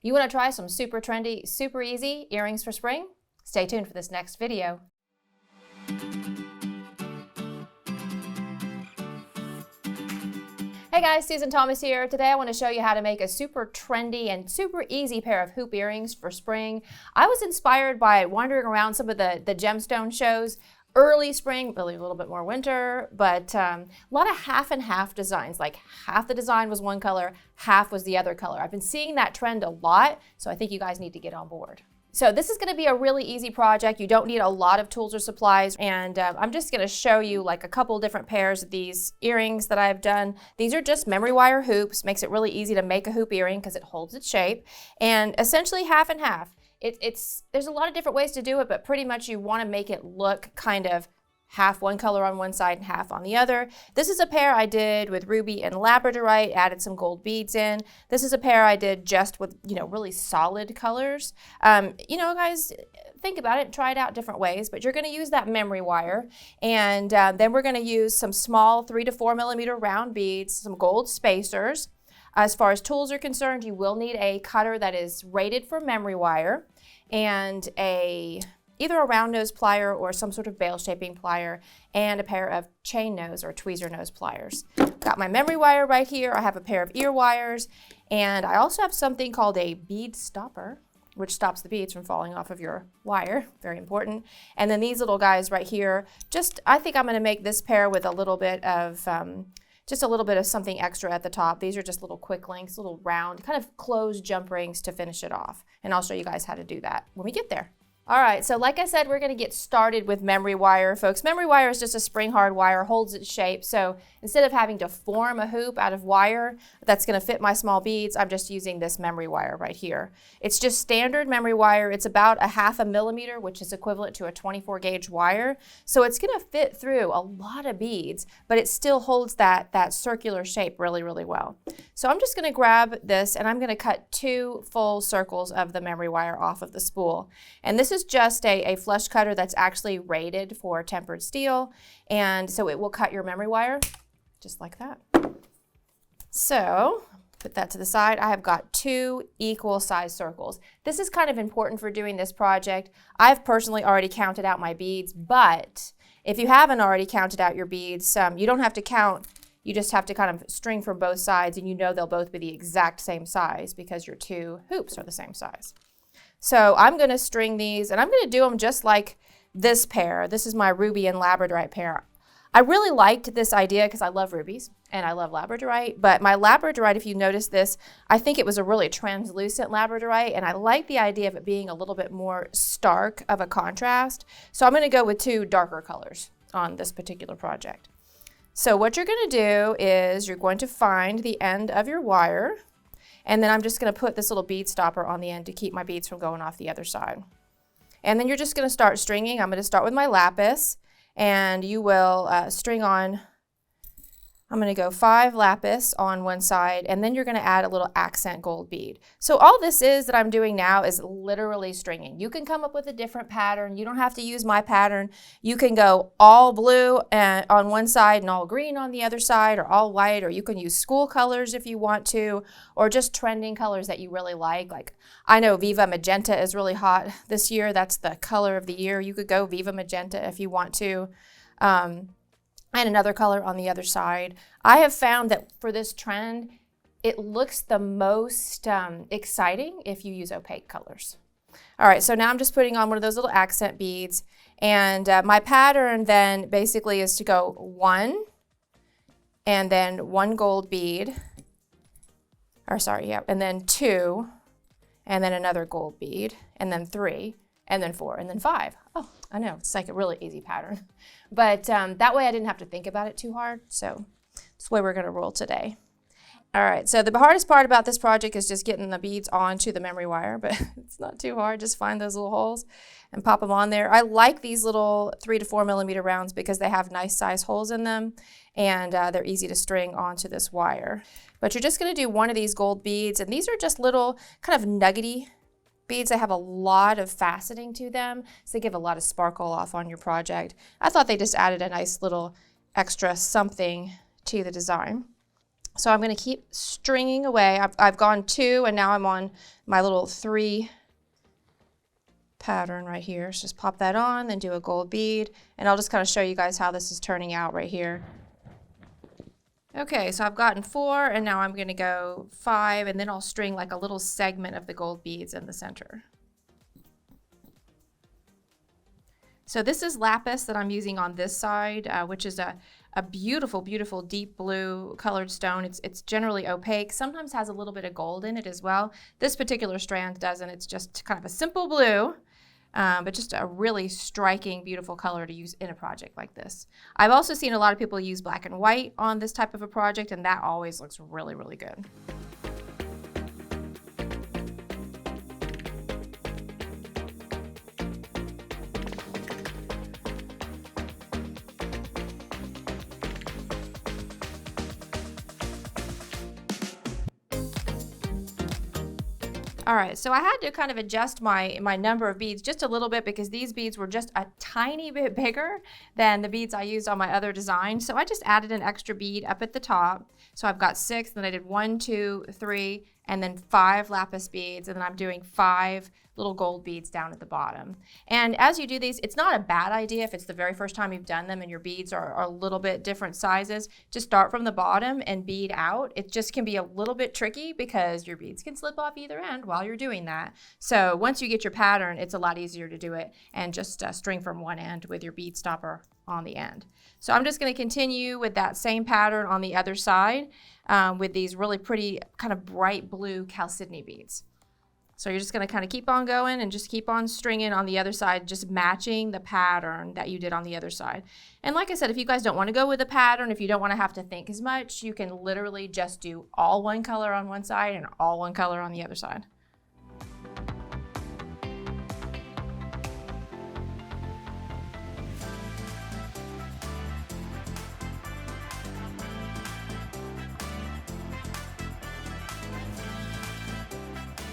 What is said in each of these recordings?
You want to try some super trendy, super easy earrings for spring? Stay tuned for this next video. Hey guys, Susan Thomas here. Today I want to show you how to make a super trendy and super easy pair of hoop earrings for spring. I was inspired by wandering around some of the gemstone shows. Early spring, really a little bit more winter, but a lot of half and half designs. Like half the design was one color, half was the other color. I've been seeing that trend a lot, so I think you guys need to get on board. So this is going to be a really easy project. You don't need a lot of tools or supplies, and I'm just going to show you like a couple different pairs of these earrings that I've done. These are just memory wire hoops. Makes it really easy to make a hoop earring because it holds its shape, and essentially half and half. There's a lot of different ways to do it, but pretty much you want to make it look kind of half one color on one side and half on the other. This is a pair I did with ruby and labradorite, added some gold beads in. This is a pair I did just with, really solid colors. Guys, think about it and try it out different ways, but you're going to use that memory wire, and then we're going to use some small 3 to 4 millimeter round beads, some gold spacers. As far as tools are concerned, you will need a cutter that is rated for memory wire and either a round nose plier or some sort of bail shaping plier, and a pair of chain nose or tweezer nose pliers. Got my memory wire right here. I have a pair of ear wires, and I also have something called a bead stopper, which stops the beads from falling off of your wire. Very important. And then these little guys right here, I think I'm going to make this pair with a little bit of just a little bit of something extra at the top. These are just little quick links, little round, kind of closed jump rings to finish it off. And I'll show you guys how to do that when we get there. All right, so like I said, we're going to get started with memory wire, folks. Memory wire is just a spring hard wire, holds its shape. So instead of having to form a hoop out of wire that's going to fit my small beads, I'm just using this memory wire right here. It's just standard memory wire. It's about 1/2 millimeter, which is equivalent to a 24 gauge wire. So it's going to fit through a lot of beads, but it still holds that circular shape really, really well. So I'm just going to grab this, and I'm going to cut 2 full circles of the memory wire off of the spool. And this is just a flush cutter that's actually rated for tempered steel, and so it will cut your memory wire just like that. So put that to the side. I have got 2 equal size circles. This is kind of important for doing this project. I've personally already counted out my beads, but if you haven't already counted out your beads, you don't have to count. You just have to kind of string from both sides, and they'll both be the exact same size because your 2 hoops are the same size. So I'm going to string these, and I'm going to do them just like this pair. This is my ruby and labradorite pair. I really liked this idea because I love rubies and I love labradorite, but my labradorite, if you notice this, I think it was a really translucent labradorite, and I like the idea of it being a little bit more stark of a contrast. So I'm going to go with 2 darker colors on this particular project. So what you're going to do is you're going to find the end of your wire, and then I'm just going to put this little bead stopper on the end to keep my beads from going off the other side. And then you're just going to start stringing. I'm going to start with my lapis, and you will string on, I'm going to go 5 lapis on one side, and then you're going to add a little accent gold bead. So all this is that I'm doing now is literally stringing. You can come up with a different pattern. You don't have to use my pattern. You can go all blue on one side and all green on the other side, or all white, or you can use school colors if you want to, or just trending colors that you really like. Like I know Viva Magenta is really hot this year. That's the color of the year. You could go Viva Magenta if you want to. And another color on the other side. I have found that for this trend, it looks the most exciting if you use opaque colors. All right, so now I'm just putting on one of those little accent beads, and my pattern then basically is to go 1, and then 1 gold bead, and then 2, and then another gold bead, and then 3, and then 4, and then 5. Oh, I know, it's like a really easy pattern. But that way I didn't have to think about it too hard, so that's the way we're going to roll today. All right, so the hardest part about this project is just getting the beads onto the memory wire, but it's not too hard. Just find those little holes and pop them on there. I like these little 3 to 4 millimeter rounds because they have nice size holes in them, and they're easy to string onto this wire. But you're just going to do one of these gold beads, and these are just little kind of nuggety beads that have a lot of faceting to them, so they give a lot of sparkle off on your project. I thought they just added a nice little extra something to the design. So I'm going to keep stringing away. I've gone 2 and now I'm on my little 3 pattern right here. So just pop that on, then do a gold bead, and I'll just kind of show you guys how this is turning out right here. Okay, so I've gotten 4 and now I'm going to go 5, and then I'll string like a little segment of the gold beads in the center. So this is lapis that I'm using on this side, which is a beautiful, beautiful deep blue colored stone. It's generally opaque, sometimes has a little bit of gold in it as well. This particular strand doesn't. It's just kind of a simple blue, but just a really striking, beautiful color to use in a project like this. I've also seen a lot of people use black and white on this type of a project, and that always looks really, really good. All right, so I had to kind of adjust my number of beads just a little bit because these beads were just a tiny bit bigger than the beads I used on my other design. So I just added an extra bead up at the top. So I've got 6, then I did 1, 2, 3, and then 5 lapis beads, and then I'm doing 5 little gold beads down at the bottom. And as you do these, it's not a bad idea if it's the very first time you've done them and your beads are a little bit different sizes. Just start from the bottom and bead out. It just can be a little bit tricky because your beads can slip off either end while you're doing that. So once you get your pattern, it's a lot easier to do it and just string from one end with your bead stopper on the end. So I'm just going to continue with that same pattern on the other side with these really pretty kind of bright blue chalcedony beads. So you're just going to kind of keep on going and just keep on stringing on the other side, just matching the pattern that you did on the other side. And like I said, if you guys don't want to go with a pattern, if you don't want to have to think as much, you can literally just do all one color on one side and all one color on the other side.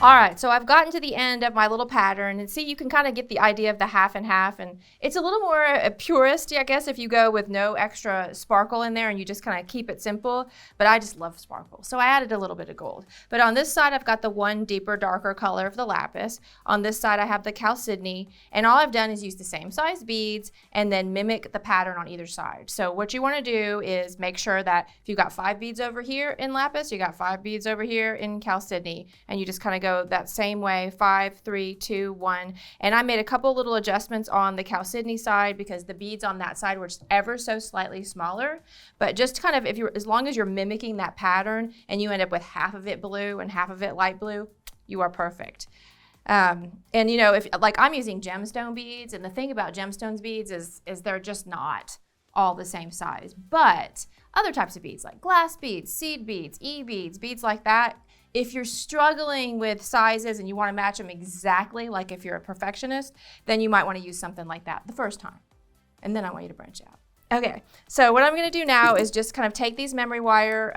All right, so I've gotten to the end of my little pattern, and see, you can kind of get the idea of the half and half, and it's a little more purist, I guess, if you go with no extra sparkle in there and you just kind of keep it simple, but I just love sparkle, so I added a little bit of gold. But on this side, I've got the one deeper, darker color of the lapis. On this side, I have the chalcedony, and all I've done is use the same size beads and then mimic the pattern on either side. So what you want to do is make sure that if you've got 5 beads over here in lapis, you got 5 beads over here in chalcedony, and you just kind of go that same way, 5, 3, 2, 1. And I made a couple little adjustments on the chalcedony side because the beads on that side were just ever so slightly smaller. But just kind of, as long as you're mimicking that pattern and you end up with half of it blue and half of it light blue, you are perfect. And you know, if like I'm using gemstone beads, and the thing about gemstones beads is they're just not all the same size. But other types of beads like glass beads, seed beads, e-beads, beads like that, if you're struggling with sizes and you want to match them exactly, like if you're a perfectionist, then you might want to use something like that the first time. And then I want you to branch out. Okay, so what I'm going to do now is just kind of take these memory wire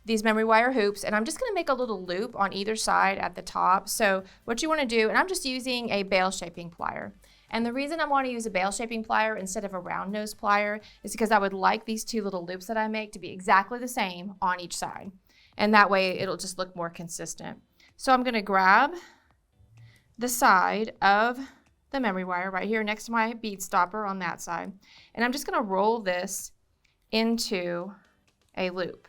hoops, and I'm just going to make a little loop on either side at the top. So what you want to do, and I'm just using a bail shaping plier. And the reason I want to use a bail shaping plier instead of a round nose plier is because I would like these 2 little loops that I make to be exactly the same on each side. And that way it'll just look more consistent. So I'm going to grab the side of the memory wire right here next to my bead stopper on that side. And I'm just going to roll this into a loop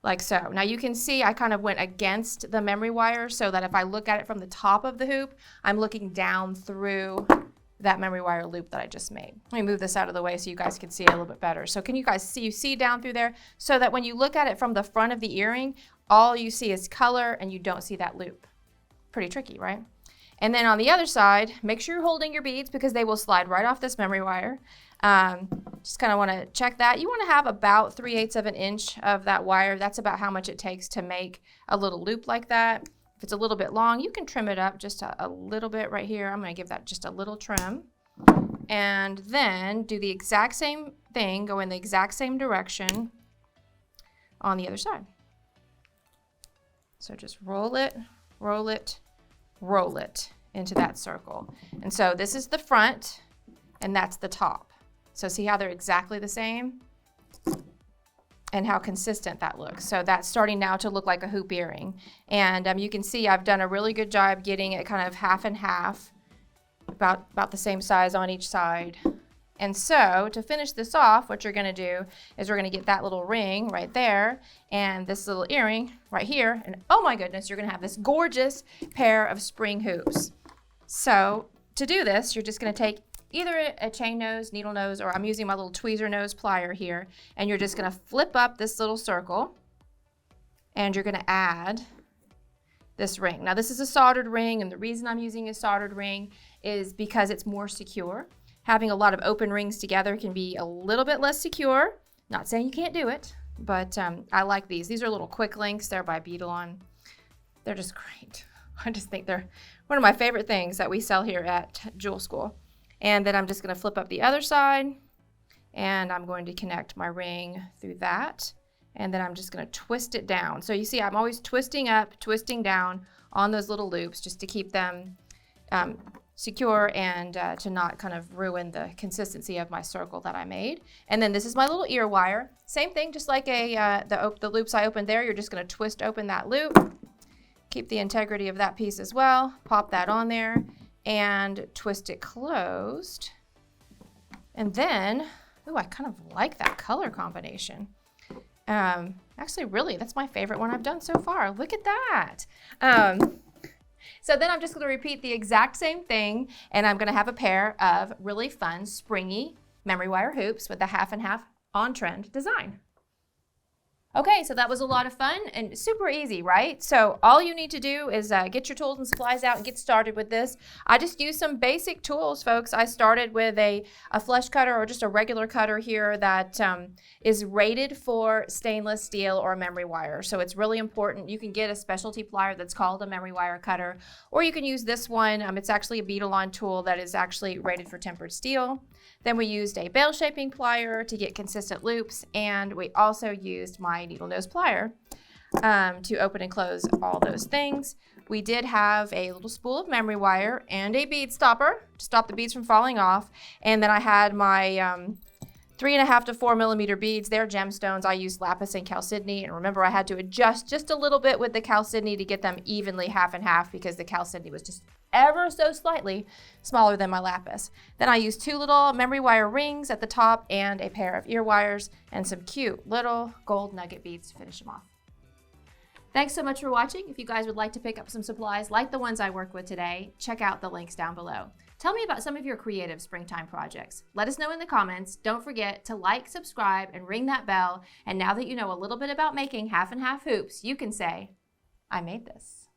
like so. Now you can see I kind of went against the memory wire so that if I look at it from the top of the hoop, I'm looking down through that memory wire loop that I just made. Let me move this out of the way so you guys can see it a little bit better. So can you guys see, you see down through there, so that when you look at it from the front of the earring, all you see is color and you don't see that loop. Pretty tricky, right? And then on the other side, make sure you're holding your beads because they will slide right off this memory wire. Just kind of want to check that. You want to have about 3/8 of an inch of that wire. That's about how much it takes to make a little loop like that. If it's a little bit long, you can trim it up just a little bit right here. I'm going to give that just a little trim. And then do the exact same thing, go in the exact same direction on the other side. So just roll it, roll it, roll it into that circle. And so this is the front and that's the top. So see how they're exactly the same? and how consistent that looks. So that's starting now to look like a hoop earring. And you can see I've done a really good job getting it kind of half and half, about the same size on each side. And so to finish this off, what you're going to do is we're going to get that little ring right there and this little earring right here. And oh my goodness, you're going to have this gorgeous pair of spring hoops. So to do this, you're just going to take either a chain nose, needle nose, or I'm using my little tweezer nose plier here, and you're just going to flip up this little circle, and you're going to add this ring. Now this is a soldered ring, and the reason I'm using a soldered ring is because it's more secure. Having a lot of open rings together can be a little bit less secure. Not saying you can't do it, but I like these. These are little quick links. They're by Beaded. They're just great. I just think they're one of my favorite things that we sell here at Jewel School. And then I'm just going to flip up the other side, and I'm going to connect my ring through that. And then I'm just going to twist it down. So you see I'm always twisting up, twisting down on those little loops just to keep them secure and to not kind of ruin the consistency of my circle that I made. And then this is my little ear wire. Same thing, just like the loops I opened there, you're just going to twist open that loop. Keep the integrity of that piece as well. Pop that on there and twist it closed. And then, ooh, I kind of like that color combination. Actually, really, that's my favorite one I've done so far. Look at that. So then I'm just going to repeat the exact same thing, and I'm going to have a pair of really fun, springy memory wire hoops with a half and half on-trend design. Okay, so that was a lot of fun and super easy, right? So all you need to do is get your tools and supplies out and get started with this. I just used some basic tools, folks. I started with a flush cutter or just a regular cutter here that is rated for stainless steel or memory wire. So it's really important. You can get a specialty plier that's called a memory wire cutter, or you can use this one. It's actually a Beaded tool that is actually rated for tempered steel. Then we used a bale shaping plier to get consistent loops, and we also used my needle nose plier to open and close all those things. We did have a little spool of memory wire and a bead stopper to stop the beads from falling off. And then I had my 3.5 to 4 millimeter beads. They're gemstones. I used lapis and chalcedony, and remember I had to adjust just a little bit with the chalcedony to get them evenly half and half because the chalcedony was just ever so slightly smaller than my lapis. Then I used 2 little memory wire rings at the top and a pair of ear wires and some cute little gold nugget beads to finish them off. Thanks so much for watching. If you guys would like to pick up some supplies like the ones I worked with today, check out the links down below. Tell me about some of your creative springtime projects. Let us know in the comments. Don't forget to like, subscribe, and ring that bell. And now that you know a little bit about making half and half hoops, you can say, I made this.